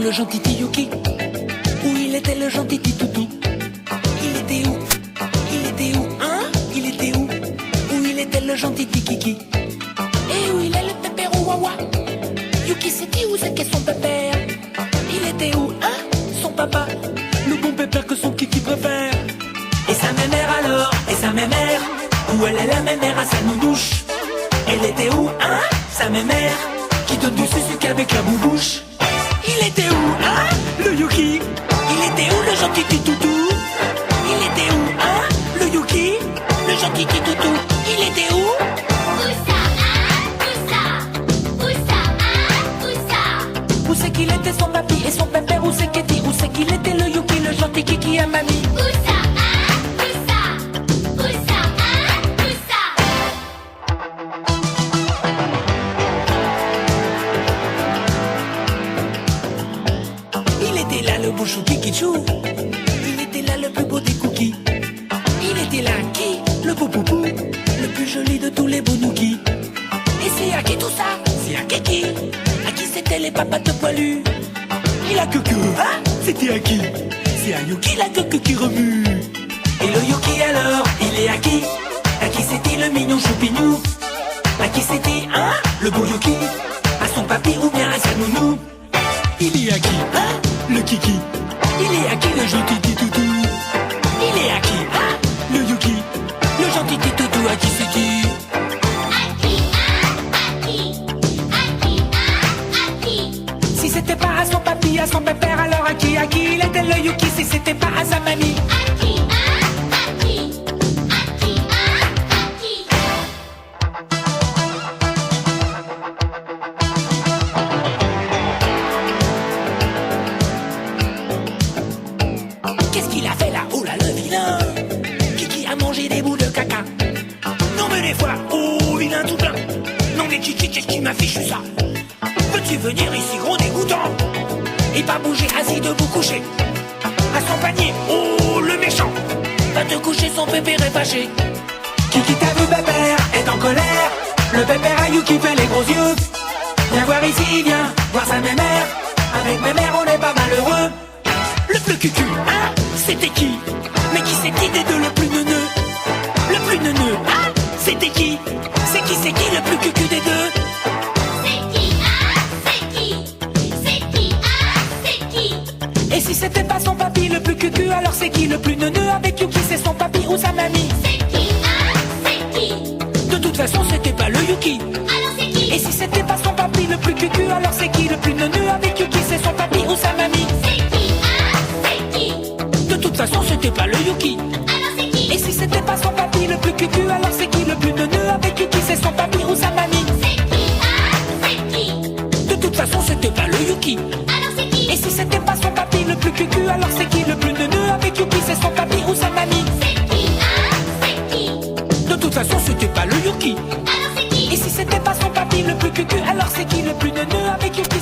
le gentil Yuki? Où il était le gentil Toutou? Il était où? Il était où? Hein? Il était où? Où il était le gentil Kiki? Et où il est le pépère ou Wawa? Yuki c'est-il où c'est qu'est son pépère? Il était où? Hein? Son papa? Le bon pépère que son Kiki préfère. Et sa mémère alors? Et sa mémère? Où elle est la mémère à sa nounouche? Elle était où? Hein? Sa mémère? Qui donne du sucre avec la boubouche. Il était où, hein, le Yuki? Il était où, le gentil Toutou? Il était où, hein, le Yuki? Le gentil Toutou, il était où? Où ça, hein? Où ça? Où ça, hein? Où ça? Où c'est qu'il était son papi et son pépère? Où c'est qu'était? Où c'est qu'il était le Yuki, le gentil Kiki à mamie? Où ça, hein? Où ça? Où ça, hein? Où ça? Il était là le bouchou Kikichou. Il était là le plus beau des cookies. Il était là qui? Le beau poupou, le plus joli de tous les bonouki. Et c'est à qui tout ça? C'est à Kiki. À qui c'était les papates poilus? Il a que hein? C'était à qui? C'est à Yuki la queue qui remue. Et le Yuki alors, il est à qui? À qui c'était le mignon choupignou? À qui c'était, hein? Le beau Yuki? À son papy ou bien à sa nounou? Il est à qui, hein? Le Kiki. Il est à qui le gentil Toutou? Il est à qui, hein? Le Yuki. Le gentil Toutou, à qui c'est qui? À qui, hein? À qui? À qui, hein? À qui? Si c'était pas à son papy, à son pépère, alors à qui? À qui il était le Yuki si c'était pas à sa mamie? À qui, hein? À qui? À qui, hein? À qui? Qu'est-ce qu'il a fait là? Oh là le vilain! Kiki a mangé des bouts de caca. Non mais des fois, oh vilain tout plein. Non mais Kiki, qu'est-ce qui m'a fichu ça? Peux-tu venir ici gros dégoûtant? Et pas bouger assis debout couché. À son panier, oh le méchant. Va te coucher, son pépère est fâché. Kiki t'a vu pépère, est en colère. Le pépère à Yuki fait les gros yeux. Viens voir ici, viens voir sa mémère. Avec mémère on n'est pas malheureux. Le plus cucu, hein? C'était qui? Mais qui c'est qui des deux le plus neuneux? Le plus neuneux, hein? C'était qui? C'est qui le plus cucu des deux? C'est qui, hein? C'est qui? C'est qui, hein? C'est qui? Et si c'était pas son papy le plus cucu, alors c'est qui le plus neuneux? Avec Yuki c'est son papy ou sa mamie? C'est qui, hein? C'est qui? De toute façon c'était pas le Yuki. Alors c'est qui? Et si c'était pas son papy le plus cucu, alors c'est qui le plus neuneux? Avec Yuki c'est son papy ou sa mamie? C'est qui, hein? C'est qui? De toute façon c'était pas le Yuki. Alors c'est qui? Et si c'était pas son papy le plus cucu, alors c'est qui le plus neuneux? Avec Yuki c'est son papy ou sa mamie? C'est qui, hein? C'est qui? De toute façon c'était pas le Yuki. Alors c'est qui? Et si c'était pas son papy le plus cucu, alors c'est qui le plus neuneux? Avec Yuki c'est son papy ou sa mamie? C'est qui, hein? C'est qui? De toute façon c'était pas le Yuki. Alors c'est qui? Et si c'était pas son papy le plus cucu, alors c'est qui le plus neuneux? Avec Yuki